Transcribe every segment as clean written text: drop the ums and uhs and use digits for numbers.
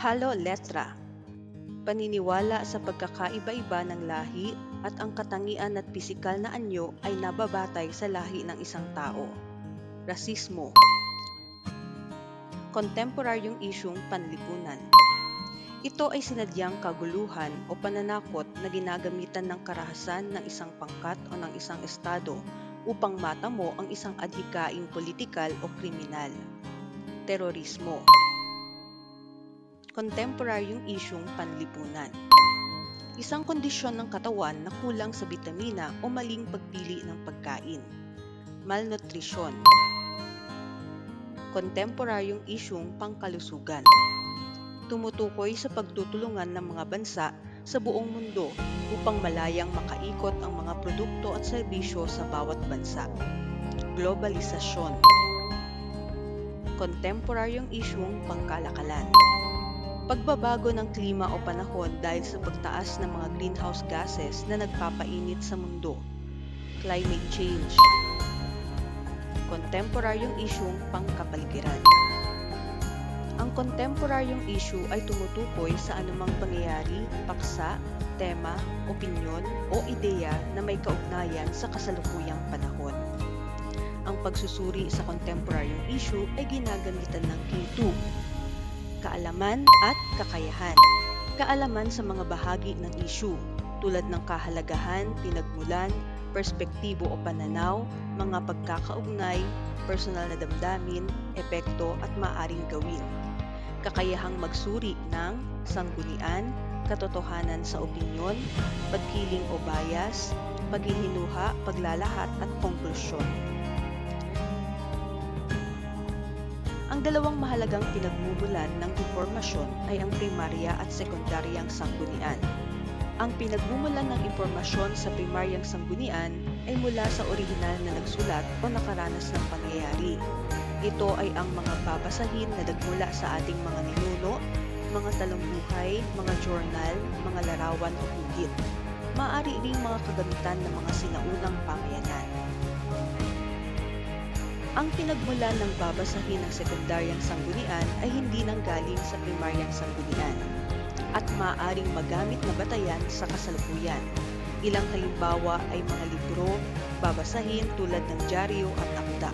Halo letra, paniniwala sa pagkakaiba-iba ng lahi at ang katangian at pisikal na anyo ay nababatay sa lahi ng isang tao. Rasismo, kontemporaryong isyung panlipunan. Ito ay sinadyang kaguluhan o pananakot na ginagamitan ng karahasan ng isang pangkat o ng isang estado upang matamo ang isang adhikaing politikal o kriminal. Terorismo, kontemporaryong isyung panlipunan. Isang kondisyon ng katawan na kulang sa bitamina o maling pagpili ng pagkain. Malnutrisyon, kontemporaryong isyung pangkalusugan. Tumutukoy sa pagtutulungan ng mga bansa sa buong mundo upang malayang makaikot ang mga produkto at serbisyo sa bawat bansa. Globalisasyon, kontemporaryong isyung pangkalakalan. Pagbabago ng klima o panahon dahil sa pagtaas ng mga greenhouse gases na nagpapainit sa mundo. Climate change, kontemporaryong isyung pangkapaligiran. Ang kontemporaryong issue ay tumutukoy sa anumang pangyayari, paksa, tema, opinyon o ideya na may kaugnayan sa kasalukuyang panahon. Ang pagsusuri sa kontemporaryong issue ay ginagamitan ng K2, kaalaman at kakayahan. Kaalaman sa mga bahagi ng issue tulad ng kahalagahan, pinagmulan, perspektibo o pananaw, mga pagkakaugnay, personal na damdamin, epekto at maaaring gawin. Kakayahang magsuri ng sanggunian, katotohanan sa opinyon, pagkiling o bias, paghihinuha, paglalahat at konklusyon. Ang dalawang mahalagang pinagmumulan ng impormasyon ay ang primarya at sekundaryang sanggunian. Ang pinagmumulan ng impormasyon sa primaryang sanggunian ay mula sa orihinal na nagsulat o nakaranas ng pangyayari. Ito ay ang mga babasahin na nagmula sa ating mga ninuno, mga talambuhay, mga journal, mga larawan o hugit. Maaari ring mga kagamitan ng mga sinaunang pamayanan. Ang pinagmulan ng babasahin ng sekundaryang sanggunian ay hindi nanggaling sa primaryang sanggunian at maaaring magamit na batayan sa kasalukuyan. Ilang halimbawa ay mga libro, babasahin tulad ng dyaryo at akda.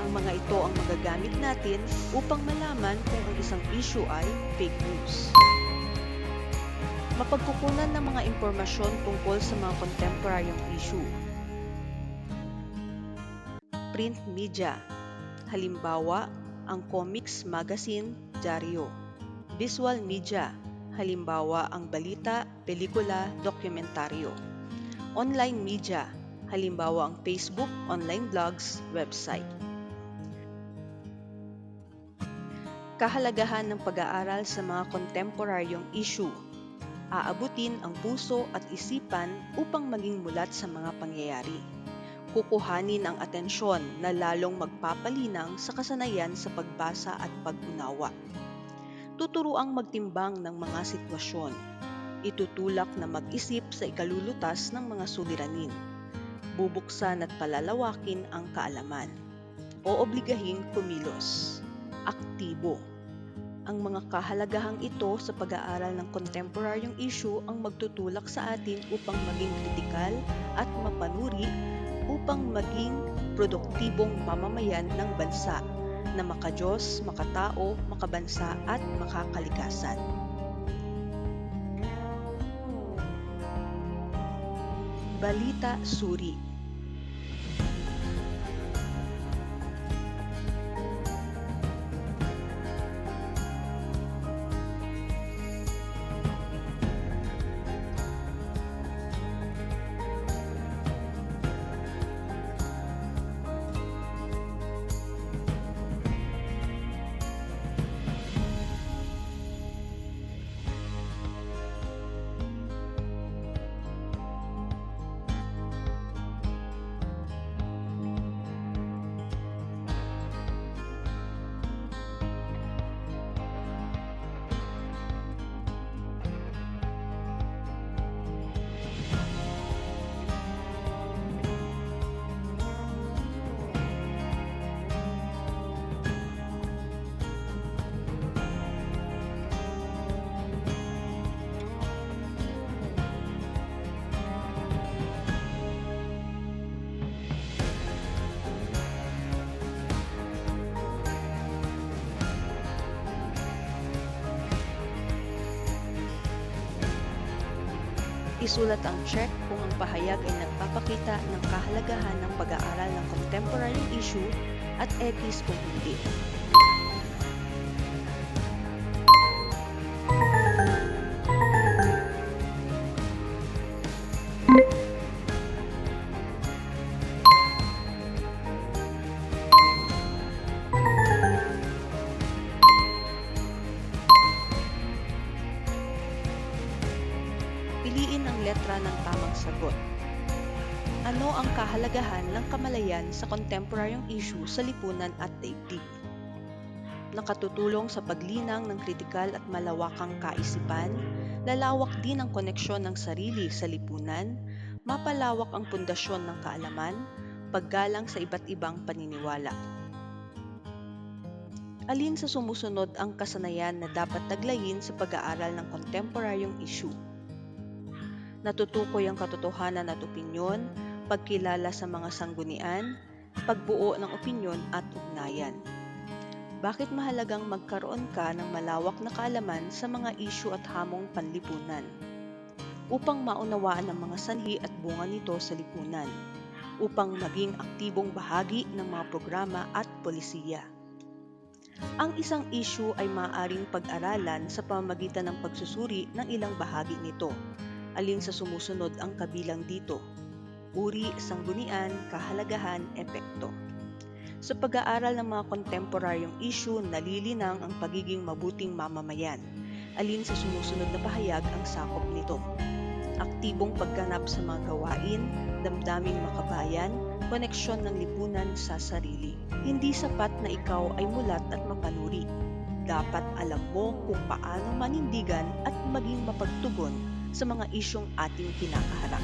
Ang mga ito ang magagamit natin upang malaman kung ang isang issue ay fake news. Mapagkukunan ng mga impormasyon tungkol sa mga kontemporaryong issue. Print media, halimbawa, ang comics, magazine, dyaryo. Visual media, halimbawa ang balita, pelikula, dokumentaryo. Online media, halimbawa ang Facebook, online blogs, website. Kahalagahan ng pag-aaral sa mga kontemporaryong issue. Aabutin ang puso at isipan upang maging mulat sa mga pangyayari. Kukuhanin ang atensyon na lalong magpapalinang sa kasanayan sa pagbasa at pag-unawa. Tuturuang magtimbang ng mga sitwasyon. Itutulak na mag-isip sa ikalulutas ng mga suliranin. Bubuksan at palalawakin ang kaalaman. Oobligahing kumilos. Aktibo. Ang mga kahalagahang ito sa pag-aaral ng kontemporaryong issue ang magtutulak sa atin upang maging kritikal at mapanuri upang maging produktibong mamamayan ng bansa na makadiyos, makatao, makabansa at makakalikasan. Balita Suri. Isulat ang check kung ang pahayag ay nagpapakita ng kahalagahan ng pag-aaral ng contemporary issue at X kung hindi. Piliin ang letra ng tamang sagot. Ano ang kahalagahan ng kamalayan sa kontemporaryong issue sa lipunan at daigdig? Nakatutulong sa paglinang ng kritikal at malawakang kaisipan, lalawak din ang koneksyon ng sarili sa lipunan, mapalawak ang pundasyon ng kaalaman, paggalang sa iba't ibang paniniwala. Alin sa sumusunod ang kasanayan na dapat taglayin sa pag-aaral ng kontemporaryong issue? Natutukoy ang katotohanan at opinyon, pagkilala sa mga sanggunian, pagbuo ng opinyon at ugnayan. Bakit mahalagang magkaroon ka ng malawak na kaalaman sa mga issue at hamong panlipunan? Upang maunawaan ang mga sanhi at bunga nito sa lipunan, upang maging aktibong bahagi ng mga programa at polisiya. Ang isang issue ay maaaring pag-aralan sa pamamagitan ng pagsusuri ng ilang bahagi nito. Alin sa sumusunod ang kabilang dito? Uri, sanggunian, kahalagahan, epekto. Sa pag-aaral ng mga kontemporaryong issue, nalilinang ang pagiging mabuting mamamayan. Alin sa sumusunod na pahayag ang sakop nito? Aktibong pagganap sa mga gawain, damdaming makabayan, koneksyon ng lipunan sa sarili. Hindi sapat na ikaw ay mulat at mapanuri. Dapat alam mo kung paano manindigan at maging mapagtugon sa mga isyong ating kinakaharap.